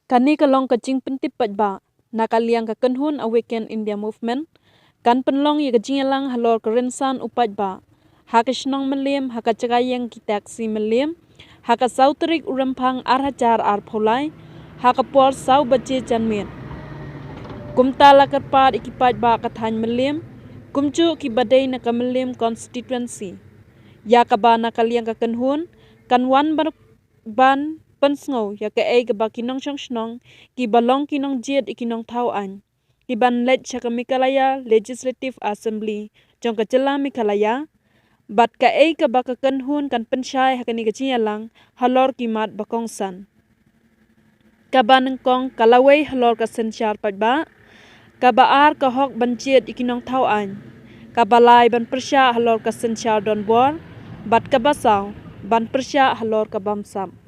Kani kalong ka Jingpyntip ba nakaliang ka kenhun Awaken India Movement kan penlong ye kejingelang Halor kerensan ba hakisnong melim hakacakayeng kitaksi melim haka sauterik urempang arhajar arpolai hakapol sau baje janmit kumtala kerpat ikipat ba kathan melim kumcu ki badai na kamelim constituency ya kaba nakaliang ka kenhun kan wan ban pensngo ya ke ai ke bakinong shnong ki balong kinong jet ikinong thau an ki ban let chaka Meghalaya Legislative Assembly jong ka jela Meghalaya bat ka ai ke bakaken hun kan pensyai hakani ke chialang Halor ki mat bakong san ka baneng kong kalawai Halor ka sensyar ba ka baar ka hok ban jet ikinong thau an ka balai ban persya Halor ka sensyar don bor bat ka basau ban persya Halor ka bamsam